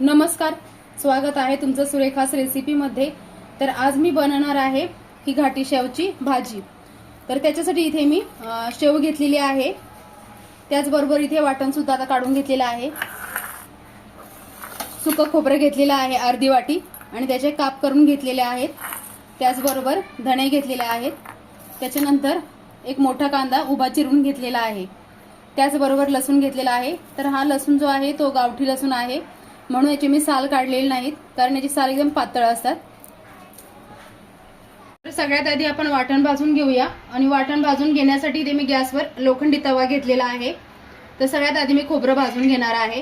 नमस्कार, स्वागत आहे तुमचं सुरेखास रेसिपीमध्ये। तर आज मी बनवणार आहे ही घाटी शेवची भाजी। तर त्याच्यासाठी इथे मी शेव घेतलेली आहे, त्याचबरोबर इथे वाटण सुद्धा आता काढून घेतलेलं आहे। सुकं खोबरं घेतलेलं आहे अर्धी वाटी आणि त्याचे काप करून घेतलेले आहेत। त्याचबरोबर धणे घेतलेले आहेत। त्याच्यानंतर एक मोठा कांदा उभा चिरून घेतलेला आहे। त्याचबरोबर लसूण घेतलेला आहे। तर हा लसूण जो आहे तो गावठी लसूण आहे, म्हणून याची मी साल काढलेली नाहीत, कारण याची साल एकदम पातळ असतात। तर सगळ्यात आधी आपण वाटण भाजून घेऊया आणि वाटण भाजून घेण्यासाठी इथे मी गॅसवर लोखंडी तवा घेतलेला आहे। तर सगळ्यात आधी मी खोबरं भाजून घेणार आहे।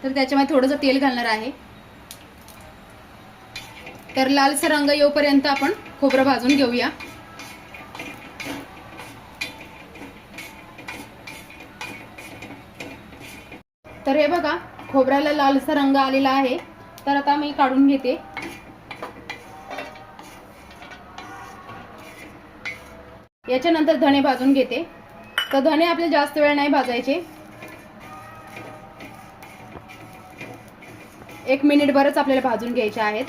तर त्याच्यामध्ये थोडंसं तेल घालणार आहे। तर लालसर रंग येऊपर्यंत आपण खोबरं भाजून घेऊया। तर हे बघा, खोबऱ्याला लालसर रंग आलेला आहे। तर आता मी काढून घेते। याच्यानंतर धणे भाजून घेते। तर धणे आपले जास्त वेळ नाही भाजायचे, 1 मिनिट भरच आपल्याला भाजून घ्यायचे आहेत।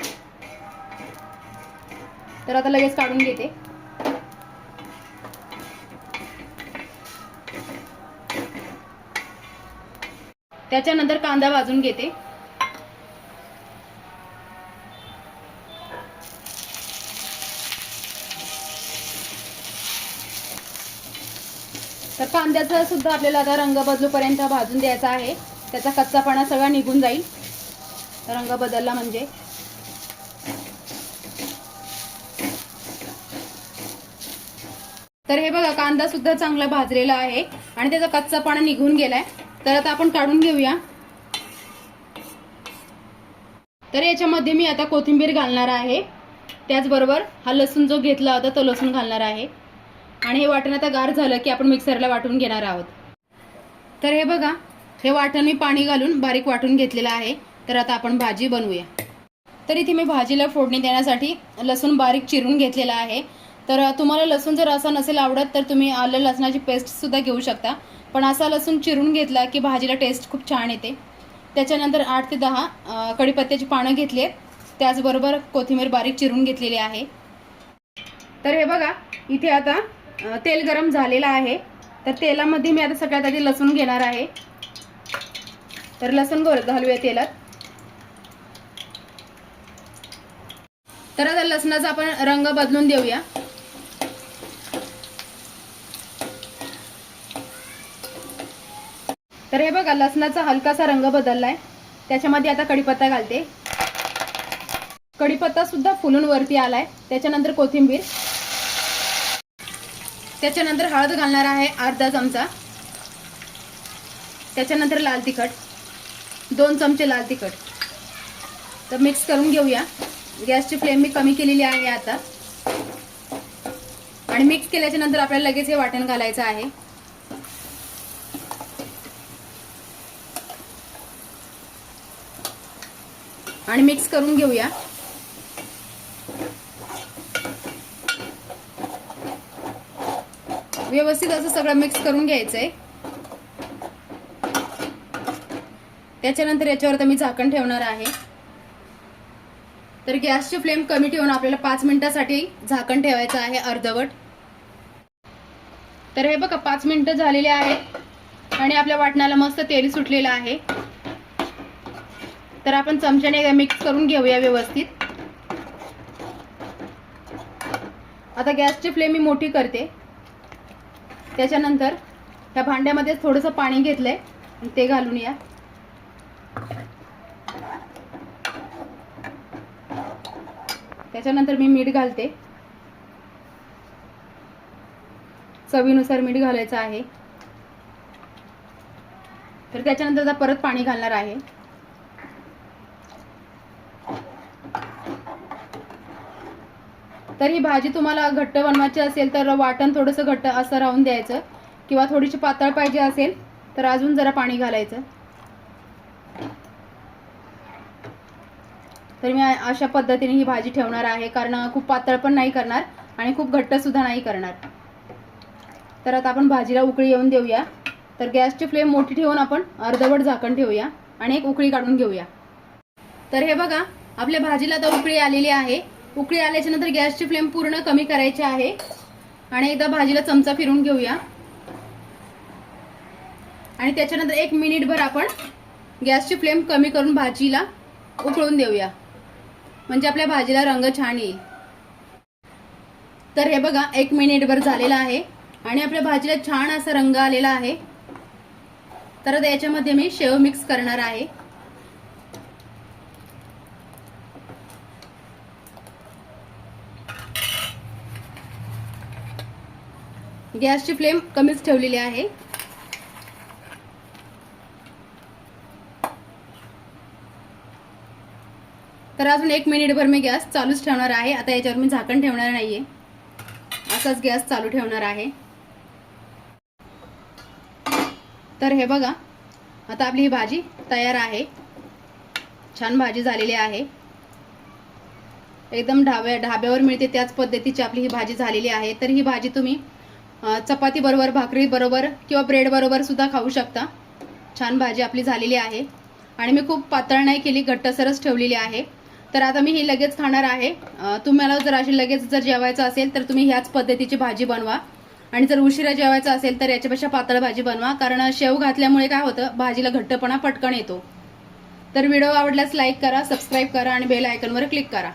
तर आता लगेच काढून घेते। त्याच्यानंतर कांदा भाजून घेते। तर कांद्याचा सुद्धा आपल्याला आता रंग बदलूपर्यंत भाजून द्यायचा आहे, त्याचा कच्चापणा सगळा निघून जाईल रंग बदलला म्हणजे। तर हे बघा, कांदा सुद्धा चांगला भाजलेला आहे आणि त्याचा कच्चापणा निघून गेलाय। तर आता आपण काढून घेऊया। तर याच्यामध्ये मी आता कोथिंबीर घालणार आहे, त्याचबरोबर हा लसूण जो घेतला होता तो लसूण घालणार आहे आणि हे वाटण आता गार झालं की आपण मिक्सरला वाटून घेणार आहोत। तर हे बघा, हे वाटण मी पाणी घालून बारीक वाटून घेतलेलं आहे। तर आता आपण भाजी बनवूया। तर इथे मी भाजीला फोडणी देण्यासाठी लसूण बारीक चिरून घेतलेला आहे। तर तुम्हाला लसूण जर असा नसेल आवडत तर तुम्ही आलं लसणाची पेस्ट सुद्धा घेऊ शकता, पण असा लसूण चिरून घेतला की भाजीला टेस्ट खूप छान येते। त्याच्यानंतर 8 ते 10 कढीपत्त्याची पानं घेतली आहेत, त्याचबरोबर कोथिंबीर बारीक चिरून घेतलेली आहे। तर हे बघा, इथे आता तेल गरम झालेलं आहे। तर तेलामध्ये मी आता सगळ्यात आधी लसूण घेणार आहे। तर लसूण घालूया तेलात। तर आता लसणाचा आपण रंग बदलून देऊया। तर हे बघा, लसणाचा हलकासा रंग बदललाय। त्याच्यामध्ये आता कढीपत्ता घालते। कढीपत्ता सुद्धा फुलून वरती आलाय। त्याच्यानंतर कोथिंबीर, त्याच्यानंतर हळद घालणार आहे अर्धा चमचा। त्याच्यानंतर लाल तिखट 2 चमचे लाल तिखट। तर मिक्स करून घेऊया। गॅसची फ्लेम मी कमी केलेली आहे आता। आणि मिक्स केल्याच्या नंतर आपल्याला लगेच हे वाटण घालायचं आहे। आणि मिक्स करून घेऊया। व्यवस्थित असं सगळं मिक्स करून घ्यायचंय। त्याच्यानंतर याच्यावर मी झाकण ठेवणार आहे। तर गॅसची फ्लेम कमी ठेवून आपल्याला 5 मिनिटांसाठी झाकण ठेवायचं आहे अर्धवट। तर हे बघा, 5 मिनिटं झालेले आहेत आणि आपल्या वाटणाला मस्त तेल सुटलेलं आहे। तर आपण चमच्याने मिक्स करून घेऊया व्यवस्थित। आता गॅसची फ्लेम मी मोठी करते। त्याच्यानंतर त्या भांड्यामध्ये थोडंसं पाणी घेतलंय, ते घालून या। त्याच्यानंतर मी मीठ घालते, चवीनुसार मीठ घालायचं आहे। तर त्याच्यानंतर परत पाणी घालणार आहे। तर ही भाजी तुम्हाला घट्ट बनवायची असेल तर वाटण थोडंसं घट्ट असं राहून द्यायचं, किंवा थोडीशी पातळ पाहिजे असेल तर अजून जरा पाणी घालायचं। तर मी अशा पद्धतीने ही भाजी ठेवणार आहे, कारण खूप पातळ पण नाही करणार आणि खूप घट्ट सुद्धा नाही करणार। तर आता आपण भाजीला उकळी येऊन देऊया। तर गॅसची फ्लेम मोठी ठेवून आपण अर्धवट झाकण ठेवूया आणि एक उकळी काढून घेऊया. तर हे बघा, आपल्या भाजीला आता उकळी आलेली आहे. उकळी आल्याच्या नंतर गॅसची फ्लेम पूर्ण कमी करायची आहे आणि एकदा भाजीला चमचा फिरून घेऊया आणि त्याच्यानंतर 1 मिनिटभर आपण गॅसची फ्लेम कमी करून भाजीला उकळून देऊया, म्हणजे आपल्या भाजीला रंग छान येईल. तर हे बघा, 1 मिनिटभर झालेला आहे आणि आपल्या भाजीला छान असा रंग आलेला आहे. तर याच्यामध्ये मी शेव मिक्स करणार आहे. गॅसची फ्लेम कमीच ठेवलेली आहे. तर अजून 1 मिनिटभर मी गॅस चालूच ठेवणार आहे. आता याच्यावर मी झाकण ठेवणार नाहीये, असाच गॅस चालू ठेवणार आहे. तर हे बघा, आता आपली ही भाजी तयार आहे. छान भाजी झालेली आहे. एकदम ढाब्यावर मिळते त्याच पद्धतीची आपली ही भाजी झालेली आहे. तर ही भाजी तुम्ही चपाती बरोबर, भाकरी बरोबर किंवा ब्रेड बरोबर सुद्धा खाऊ शकता. छान भाजी आपली झालेली आहे आणि मी खूप पातळ नाही केली, घट्टसरच ठेवलेली आहे. तर आता मी ही लगेच खाणार आहे. तुम्हाला जर अशी लगेच जर जेवायचं असेल तर तुम्ही ह्याच पद्धतीची भाजी बनवा आणि जर उशिरा जेवायचं असेल तर याच्यापेक्षा पातळ भाजी बनवा, कारण शेव घातल्यामुळे काय होतं, भाजीला घट्टपणा पटकन येतो. तर व्हिडिओ आवडल्यास लाईक करा, सबस्क्राईब करा आणि बेल आयकॉनवर क्लिक करा.